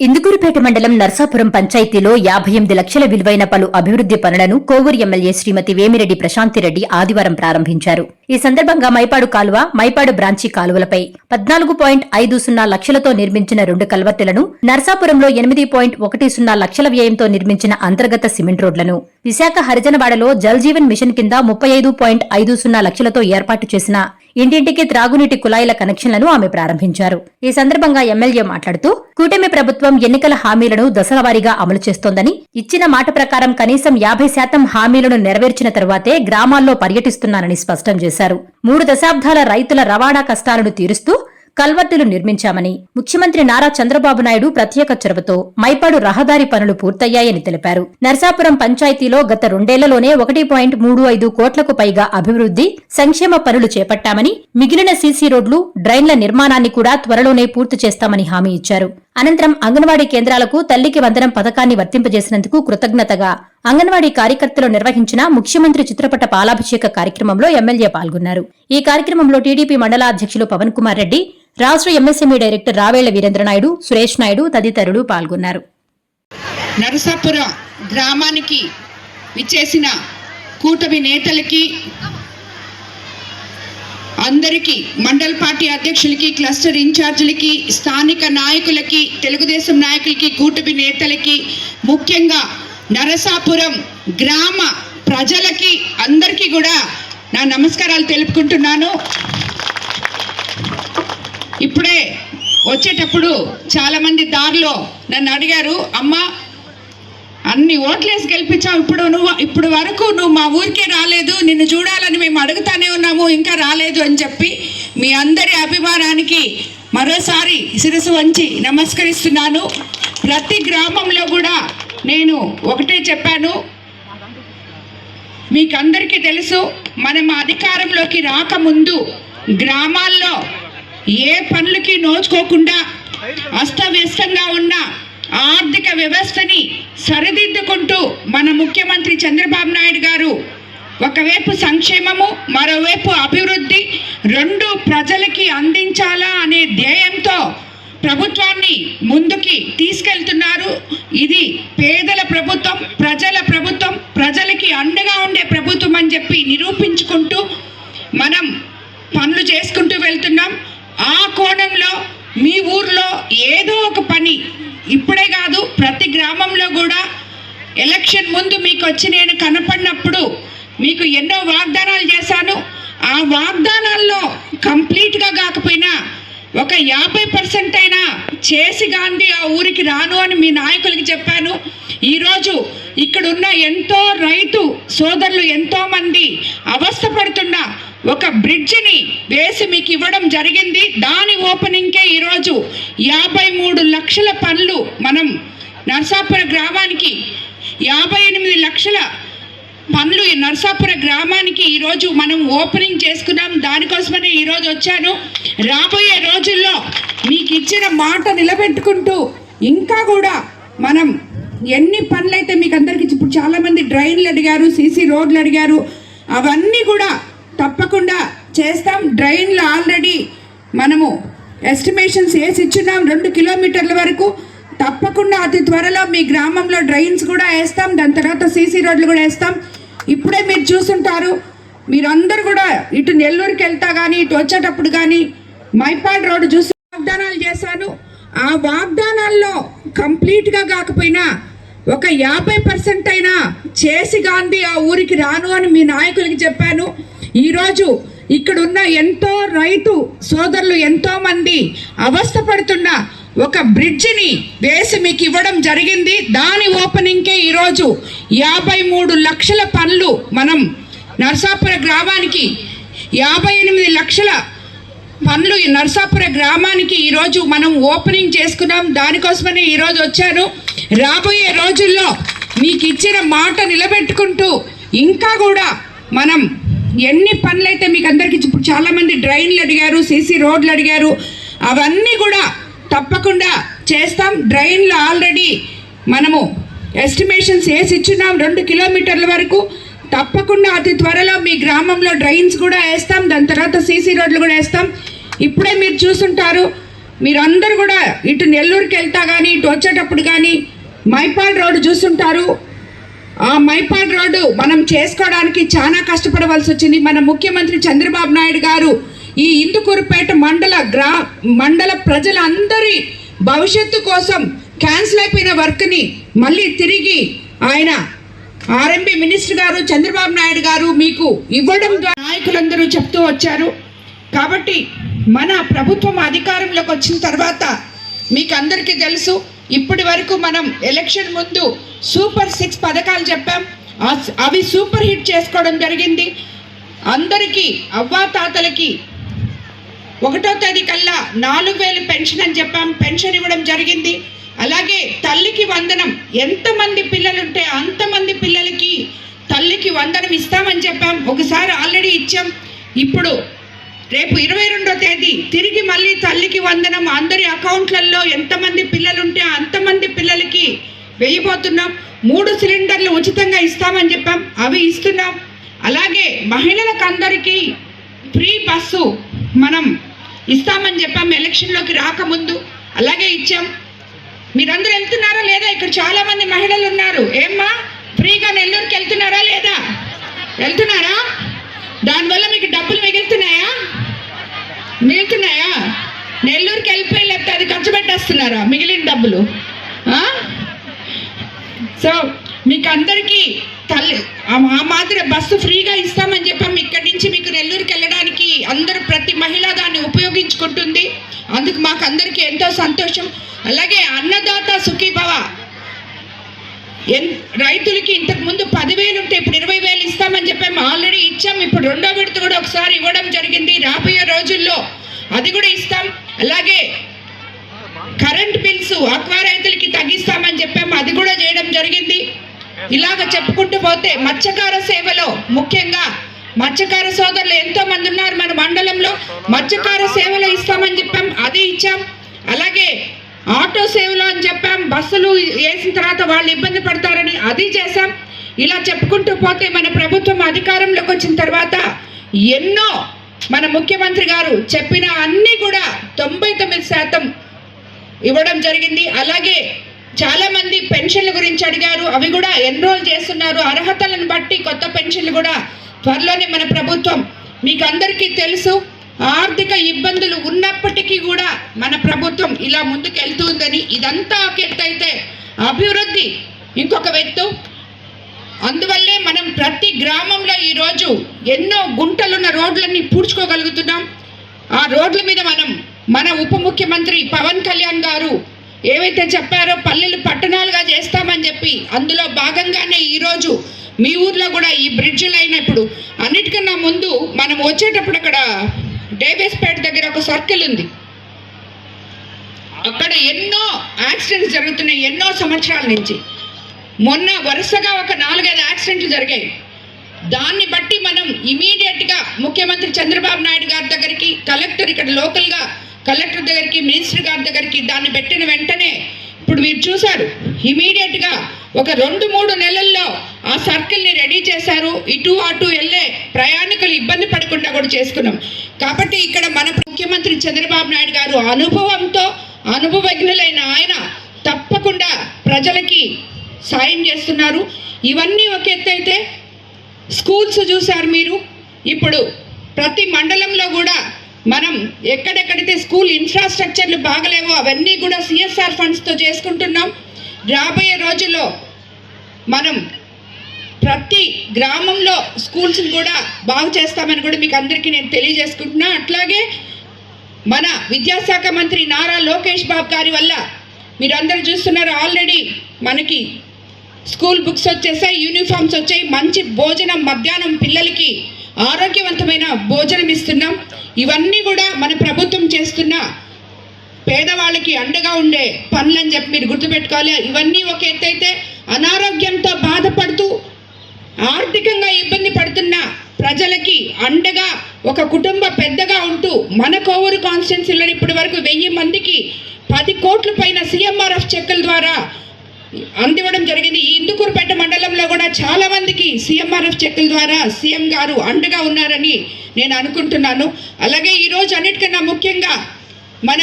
ఇందుకూరుపేట మండలం నర్సాపురం పంచాయతీలో 58 లక్షల విలువైన పలు అభివృద్ది పనులను కోవూరు ఎమ్మెల్యే శ్రీమతి వేమిరెడ్డి ప్రశాంతిరెడ్డి ఆదివారం ప్రారంభించారు. ఈ సందర్భంగా మైపాడు కాలువ, మైపాడు బ్రాంచి కాలువలపై 14.50 లక్షలతో నిర్మించిన 2 కల్వర్టులను, నర్సాపురంలో 8.10 లక్షల వ్యయంతో నిర్మించిన అంతర్గత సిమెంట్ రోడ్లను, విశాఖ హరిజనవాడలో జల్ జీవన్ మిషన్ కింద 35.50 లక్షలతో ఏర్పాటు చేసిన ఇంటింటికి త్రాగునీటి కుళాయిల కనెక్షన్లను ఆమె ప్రారంభించారు. ఈ సందర్భంగా ఎమ్మెల్యే మాట్లాడుతూ కూటమి ప్రభుత్వం ఎన్నికల హామీలను దశలవారీగా అమలు చేస్తోందని, ఇచ్చిన మాట ప్రకారం కనీసం 50% హామీలను నెరవేర్చిన తరువాతే గ్రామాల్లో పర్యటిస్తున్నానని స్పష్టం చేశారు. 3 దశాబ్దాల రైతుల రవాణా కష్టాలను తీరుస్తూ కల్వర్టులు నిర్మించామని, ముఖ్యమంత్రి నారా చంద్రబాబు నాయుడు ప్రత్యేక చొరవతో మైపాడు రహదారి పనులు పూర్తయ్యాయని తెలిపారు. నర్సాపురం పంచాయతీలో గత 2 ఏళ్లలోనే 1.35 కోట్లకు పైగా అభివృద్ది, సంక్షేమ పనులు చేపట్టామని, మిగిలిన సీసీ రోడ్లు, డ్రైన్ల నిర్మాణాన్ని కూడా త్వరలోనే పూర్తి చేస్తామని హామీ ఇచ్చారు. అనంతరం అంగన్వాడీ కేంద్రాలకు తల్లికి వందనం పథకాన్ని వర్తింపజేసినందుకు కృతజ్ఞతగా అంగన్వాడీ కార్యకర్తలు నిర్వహించిన ముఖ్యమంత్రి చిత్రపట పాలాభిషేక కార్యక్రమంలో ఎమ్మెల్యే పాల్గొన్నారు. ఈ కార్యక్రమంలో టీడీపీ మండల అధ్యక్షులు పవన్ కుమార్ రెడ్డి, రాష్ట్ర ఎంఎస్ఎంఈ డైరెక్టర్ రావేళ్ల వీరేంద్రనాయుడు, సురేష్ నాయుడు తదితరులు పాల్గొన్నారు. నరసాపుర గ్రామానికి విచ్చేసిన కూటమి నేతలకి, అందరికీ, మండల్ పార్టీ అధ్యక్షులకి, క్లస్టర్ ఇన్ఛార్జీలకి, స్థానిక నాయకులకి, తెలుగుదేశం నాయకులకి, కూటమి నేతలకి, ముఖ్యంగా నరసాపురం గ్రామ ప్రజలకి అందరికీ కూడా నా నమస్కారాలు తెలుపుకుంటున్నాను. ఇప్పుడే వచ్చేటప్పుడు చాలామంది దారిలో నన్ను అడిగారు, అమ్మా అన్ని ఓట్లేసి గెలిపించావు, ఇప్పుడు వరకు నువ్వు మా ఊరికే రాలేదు, నిన్ను చూడాలని మేము అడుగుతానే ఉన్నాము, ఇంకా రాలేదు అని చెప్పి మీ అందరి అభిమానానికి మరోసారి శిరస్సు వంచి నమస్కరిస్తున్నాను. ప్రతి గ్రామంలో కూడా నేను ఒకటే చెప్పాను, మీకందరికీ తెలుసు, మనం అధికారంలోకి రాకముందు గ్రామాల్లో ఏ పనులకి నోచుకోకుండా అస్తవ్యస్తంగా ఉన్న ఆర్థిక వ్యవస్థని సరిదిద్దుకుంటూ మన ముఖ్యమంత్రి చంద్రబాబు నాయుడు గారు ఒకవైపు సంక్షేమము, మరోవైపు అభివృద్ధి, 2 ప్రజలకి అందించాలా అనే ధ్యేయంతో ప్రభుత్వాన్ని ముందుకి తీసుకెళ్తున్నారు. ఇది పేదల ప్రభుత్వం, ప్రజల ప్రభుత్వం, ప్రజలకి అండగా ఉండే ప్రభుత్వం అని చెప్పి నిరూపించుకుంటూ మనం పనులు చేసుకుంటూ వెళ్తున్నాం. ఆ కోణంలో మీ ఊర్లో ఏదో ఒక పని, ఇప్పుడే కాదు ప్రతి గ్రామంలో కూడా ఎలక్షన్ ముందు మీకు వచ్చి నేను కనపడినప్పుడు మీకు ఎన్నో వాగ్దానాలు చేశాను. ఆ వాగ్దానాల్లో కంప్లీట్గా కాకపోయినా ఒక 50% అయినా చేసి గాంధీ ఆ ఊరికి రాను అని మీ నాయకులకి చెప్పాను. ఈరోజు ఇక్కడున్న ఎంతో రైతు సోదరులు ఎంతోమంది అవస్థపడుతున్న ఒక బ్రిడ్జిని వేసి మీకు ఇవ్వడం జరిగింది. దాని ఓపెనింగ్కే ఈరోజు 53 లక్షల పనులు మనం నర్సాపుర గ్రామానికి 58 లక్షల పనులు నర్సాపుర గ్రామానికి ఈరోజు మనం ఓపెనింగ్ చేసుకున్నాం. దానికోసమనే ఈరోజు వచ్చాను. రాబోయే రోజుల్లో మీకు ఇచ్చిన మాట నిలబెట్టుకుంటూ ఇంకా కూడా మనం ఎన్ని పనులైతే మీకు అందరికీ, ఇప్పుడు చాలామంది డ్రైన్లు అడిగారు, సీసీ రోడ్లు అడిగారు, అవన్నీ కూడా తప్పకుండా చేస్తాం. డ్రైన్లు ఆల్రెడీ మనము ఎస్టిమేషన్స్ వేసి ఇచ్చున్నాం 2 కిలోమీటర్ల వరకు. తప్పకుండా అతి త్వరలో మీ గ్రామంలో డ్రైన్స్ కూడా వేస్తాం, దాని తర్వాత సీసీ రోడ్లు కూడా వేస్తాం. ఇప్పుడే మీరు చూస్తుంటారు, మీరందరూ కూడా ఇటు నెల్లూరుకి వెళ్తా కానీ ఇటు వచ్చేటప్పుడు కానీ మైపాడ్ రోడ్డు చూసి వాగ్దానాలు చేశాను. ఆ వాగ్దానాల్లో కంప్లీట్గా కాకపోయినా ఒక 50% అయినా చేసి గాంధీ ఆ ఊరికి రాను అని మీ నాయకులకి చెప్పాను. ఈరోజు ఇక్కడున్న ఎంతో రైతు సోదరులు ఎంతోమంది అవస్థపడుతున్న ఒక బ్రిడ్జిని వేసి మీకు ఇవ్వడం జరిగింది. దాని ఓపెనింగ్కే ఈరోజు 53 లక్షల పనులు మనం నర్సాపుర గ్రామానికి 58 లక్షల పనులు నర్సాపుర గ్రామానికి ఈరోజు మనం ఓపెనింగ్ చేసుకున్నాం. దానికోసమనే ఈరోజు వచ్చాను. రాబోయే రోజుల్లో మీకు ఇచ్చిన మాట నిలబెట్టుకుంటూ ఇంకా కూడా మనం ఎన్ని పనులైతే మీకు అందరికీ, ఇప్పుడు చాలామంది డ్రైన్లు అడిగారు, సీసీ రోడ్లు అడిగారు, అవన్నీ కూడా తప్పకుండా చేస్తాం. డ్రైన్లు ఆల్రెడీ మనము ఎస్టిమేషన్స్ వేసి ఇచ్చున్నాం 2 కిలోమీటర్ల వరకు. తప్పకుండా అతి త్వరలో మీ గ్రామంలో డ్రైన్స్ కూడా వేస్తాం, దాని తర్వాత సీసీ రోడ్లు కూడా వేస్తాం. ఇప్పుడే మీరు చూస్తుంటారు, మీరందరూ కూడా ఇటు నెల్లూరుకి వెళ్తా కానీ ఇటు వచ్చేటప్పుడు కానీ మైపాడ్ రోడ్డు చూస్తుంటారు. ఆ మైపాడ్ రోడ్డు మనం చేసుకోవడానికి చాలా కష్టపడవలసి వచ్చింది. మన ముఖ్యమంత్రి చంద్రబాబు నాయుడు గారు ఈ ఇందుకూరుపేట మండల ప్రజలందరి భవిష్యత్తు కోసం క్యాన్సిల్ అయిపోయిన వర్క్ని మళ్ళీ తిరిగి ఆయన ఆర్ఎంబి మినిస్టర్ గారు చంద్రబాబు నాయుడు గారు మీకు ఇవ్వడం ద్వారా నాయకులందరూ చెప్తూ వచ్చారు. కాబట్టి మన ప్రభుత్వం అధికారంలోకి వచ్చిన తర్వాత మీకు అందరికీ తెలుసు, ఇప్పటి వరకు మనం ఎలక్షన్ ముందు సూపర్ 6 పథకాలు చెప్పాం. అవి సూపర్ హిట్ చేసుకోవడం జరిగింది. అందరికీ అవ్వాతాతలకి 1వ తేదీ కల్లా 4,000 పెన్షన్ అని చెప్పాం, పెన్షన్ ఇవ్వడం జరిగింది. అలాగే తల్లికి వందనం, ఎంతమంది పిల్లలుంటే అంతమంది పిల్లలకి తల్లికి వందనం ఇస్తామని చెప్పాం. ఒకసారి ఆల్రెడీ ఇచ్చాం. ఇప్పుడు రేపు 22వ తేదీ తిరిగి మళ్ళీ తల్లికి వందనం అందరి అకౌంట్లలో ఎంతమంది పిల్లలుంటే అంతమంది పిల్లలకి వేయబోతున్నాం. 3 సిలిండర్లు ఉచితంగా ఇస్తామని చెప్పాం, అవి ఇస్తున్నాం. అలాగే మహిళలకు అందరికీ ఫ్రీ బస్సు మనం ఇస్తామని చెప్పాం ఎలక్షన్లోకి రాకముందు, అలాగే ఇచ్చాం. మీరందరూ వెళ్తున్నారా లేదా? ఇక్కడ చాలామంది మహిళలు ఉన్నారు. ఏమ్మా, ఫ్రీగా నెల్లూరుకి వెళ్తున్నారా లేదా? వెళ్తున్నారా? దానివల్ల మీకు డబ్బులు మిగులుతున్నాయా? నెల్లూరుకి వెళ్ళిపోయి లేకపోతే అది ఖర్చు పెట్టేస్తున్నారా మిగిలిన డబ్బులు? సో మీకు అందరికీ ఆ మాదిరి బస్సు ఫ్రీగా ఇస్తామని చెప్పాం. ఇక్కడి నుంచి మీకు నెల్లూరుకి వెళ్ళడానికి అందరూ ప్రతి మహిళ దాన్ని ఉపయోగించుకుంటుంది. అందుకు మాకు అందరికీ ఎంతో సంతోషం. అలాగే అన్నదాత సుఖీభవ, రైతులకి ఇంతకు ముందు 10,000 ఉంటే ఇప్పుడు 20,000 ఇస్తామని చెప్పాము, ఆల్రెడీ ఇచ్చాం. ఇప్పుడు 2వ విడత కూడా ఒకసారి ఇవ్వడం జరిగింది. రాబోయే రోజుల్లో అది కూడా ఇస్తాం. అలాగే కరెంట్ బిల్స్ ఆక్వా రైతులకి తగ్గిస్తామని చెప్పాము, అది కూడా చేయడం జరిగింది. ఇలాగ చెప్పుకుంటూ పోతే మత్స్యకార సేవలో ముఖ్యంగా మత్స్యకార సోదరులు ఎంతో మంది ఉన్నారు మన మండలంలో. మత్స్యకార సేవలో ఇస్తామని చెప్పాం, అది ఇచ్చాం. అలాగే ఆటో సేవలో అని చెప్పాం, బస్సులు వేసిన తర్వాత వాళ్ళు ఇబ్బంది పడతారని అది చేశాం. ఇలా చెప్పుకుంటూ పోతే మన ప్రభుత్వం అధికారంలోకి వచ్చిన తర్వాత ఎన్నో మన ముఖ్యమంత్రి గారు చెప్పిన అన్నీ కూడా 99% ఇవ్వడం జరిగింది. అలాగే చాలామంది పెన్షన్ల గురించి అడిగారు, అవి కూడా ఎన్రోల్ చేస్తున్నారు. అర్హతలను బట్టి కొత్త పెన్షన్లు కూడా త్వరలోనే మన ప్రభుత్వం, మీకు అందరికీ తెలుసు ఆర్థిక ఇబ్బందులు ఉన్నప్పటికీ కూడా మన ప్రభుత్వం ఇలా ముందుకు వెళ్తుందని. ఇదంతా ఒక ఎత్తు అయితే అభివృద్ధి ఇంకొక ఎత్తు. అందువల్లే మనం ప్రతి గ్రామంలో ఈరోజు ఎన్నో గుంటలున్న రోడ్లన్నీ పూడ్చుకోగలుగుతున్నాం. ఆ రోడ్ల మీద మన ఉప ముఖ్యమంత్రి పవన్ కళ్యాణ్ గారు ఏవైతే చెప్పారో పల్లెలు పట్టణాలుగా చేస్తామని చెప్పి, అందులో భాగంగానే ఈరోజు మీ ఊర్లో కూడా ఈ బ్రిడ్జిలు అయినప్పుడు అన్నిటికన్నా ముందు మనం వచ్చేటప్పుడు అక్కడ డేబేస్పేట దగ్గర ఒక సర్కిల్ ఉంది. అక్కడ ఎన్నో యాక్సిడెంట్స్ జరుగుతున్నాయి ఎన్నో సంవత్సరాల నుంచి. మొన్న వరుసగా ఒక 4-5 యాక్సిడెంట్లు జరిగాయి. దాన్ని బట్టి మనం ఇమీడియట్గా ముఖ్యమంత్రి చంద్రబాబు నాయుడు గారి దగ్గరికి, కలెక్టర్ ఇక్కడ లోకల్గా కలెక్టర్ దగ్గరికి, మినిస్టర్ గారి దగ్గరికి దాన్ని పెట్టిన వెంటనే ఇప్పుడు మీరు చూశారు ఇమీడియట్గా ఒక 2-3 నెలల్లో ఆ సర్కిల్ని రెడీ చేశారు. ఇటు అటు వెళ్ళే ప్రయాణికులు ఇబ్బంది పడకుండా కూడా చేసుకున్నాం. కాబట్టి ఇక్కడ మన ముఖ్యమంత్రి చంద్రబాబు నాయుడు గారు అనుభవంతో అనుభవజ్ఞులైన ఆయన తప్పకుండా ప్రజలకి సాయం చేస్తున్నారు. ఇవన్నీ ఒక ఎత్తు అయితే స్కూల్స్ చూశారు మీరు. ఇప్పుడు ప్రతి మండలంలో కూడా మనం ఎక్కడెక్కడైతే స్కూల్ ఇన్ఫ్రాస్ట్రక్చర్లు బాగలేవో అవన్నీ కూడా CSR ఫండ్స్తో చేసుకుంటున్నాం. రాబోయే రోజుల్లో మనం ప్రతి గ్రామంలో స్కూల్స్ కూడా బాగు చేస్తామని కూడా మీకు అందరికీ నేను తెలియజేసుకుంటున్నా. అట్లాగే మన విద్యాశాఖ మంత్రి నారా లోకేష్ బాబు గారి వల్ల మీరు అందరూ చూస్తున్నారు, ఆల్రెడీ మనకి స్కూల్ బుక్స్ వచ్చేసాయి, యూనిఫామ్స్ వచ్చాయి, మంచి భోజనం మధ్యాహ్నం పిల్లలకి ఆరోగ్యవంతమైన భోజనం ఇస్తున్నాం. ఇవన్నీ కూడా మన ప్రభుత్వం చేస్తున్న పేదవాళ్ళకి అండగా ఉండే పనులని చెప్పి మీరు గుర్తుపెట్టుకోవాలి. ఇవన్నీ ఒక ఎత్తైతే అనారోగ్యంతో బాధపడుతూ ఆర్థికంగా ఇబ్బంది పడుతున్న ప్రజలకి అండగా ఒక కుటుంబ పెద్దగా ఉంటూ మన కోవూరు కాన్స్టిట్యున్సీలో ఇప్పటి వరకు 1000 మందికి 10 కోట్ల పైన CMRF చెక్కుల ద్వారా అందివ్వడం జరిగింది. ఈ ఇందుకూరుపేట మండలంలో కూడా చాలా మందికి CMRF చెక్కుల ద్వారా సీఎం గారు అండగా ఉన్నారని నేను అనుకుంటున్నాను. అలాగే ఈరోజు అన్నిటికన్నా ముఖ్యంగా మన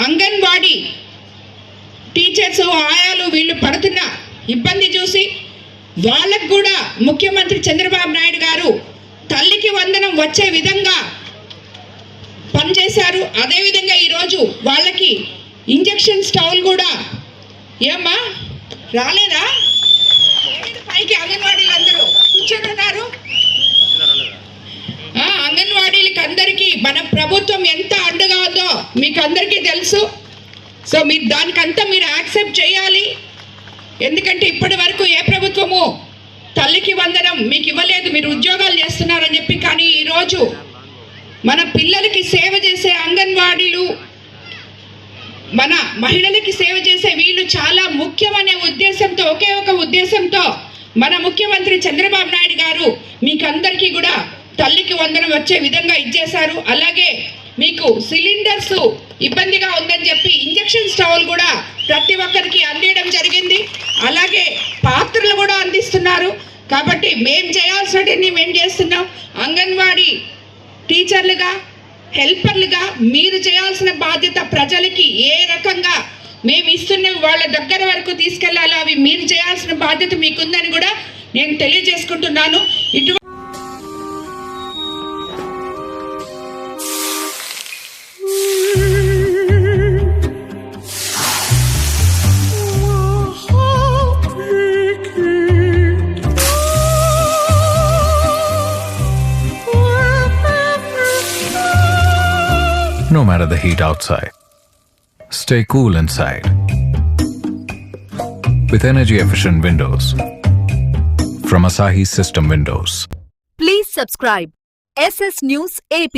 అంగన్వాడీ టీచర్స్ ఆయాలు వీళ్ళు పడుతున్న ఇబ్బంది చూసి వాళ్ళకు కూడా ముఖ్యమంత్రి చంద్రబాబు నాయుడు గారు తల్లికి వందనం వచ్చే విధంగా పనిచేశారు. అదేవిధంగా ఈరోజు వాళ్ళకి ఇంజెక్షన్ స్టౌల్ కూడా ఏమ్మా రాలేదా పైకి అంగన్వాడీలు అందరూ కూర్చొని ఉన్నారు. అంగన్వాడీలకి అందరికీ మన ప్రభుత్వం ఎంత అండగా ఉందో మీకు అందరికీ తెలుసు. సో మీరు దానికంతా మీరు యాక్సెప్ట్ చేయాలి. ఎందుకంటే ఇప్పటి వరకు ఏ ప్రభుత్వము తల్లికి వందనం మీకు ఇవ్వలేదు, మీరు ఉద్యోగాలు చేస్తున్నారని చెప్పి. కానీ ఈరోజు మన పిల్లలకి సేవ చేసే అంగన్వాడీలు, మన మహిళలకి సేవ చేసే వీళ్ళు చాలా ముఖ్యమనే ఉద్దేశంతో, ఒకే ఒక ఉద్దేశంతో మన ముఖ్యమంత్రి చంద్రబాబు నాయుడు గారు మీకందరికీ కూడా తల్లికి వందనం వచ్చే విధంగా ఇచ్చేశారు. అలాగే మీకు సిలిండర్స్ ఇబ్బందిగా ఉందని చెప్పి ఇంజెక్షన్ స్టవ్లు కూడా ప్రతి ఒక్కరికి అందించడం జరిగింది. అలాగే పాత్రలు కూడా అందిస్తున్నారు. కాబట్టి మేము చేయాల్సినవి మేము చేస్తున్నాం. అంగన్వాడీ టీచర్లుగా, హెల్పర్లుగా మీరు చేయాల్సిన బాధ్యత ప్రజలకి ఏ రకంగా మేము ఇస్తున్నవి వాళ్ళ దగ్గర వరకు తీసుకెళ్లాలో అవి మీరు చేయాల్సిన బాధ్యత మీకుందని కూడా నేను తెలియజేసుకుంటున్నాను. No matter the heat outside, stay cool inside with energy-efficient windows from Asahi System Windows. Please subscribe SS News AP.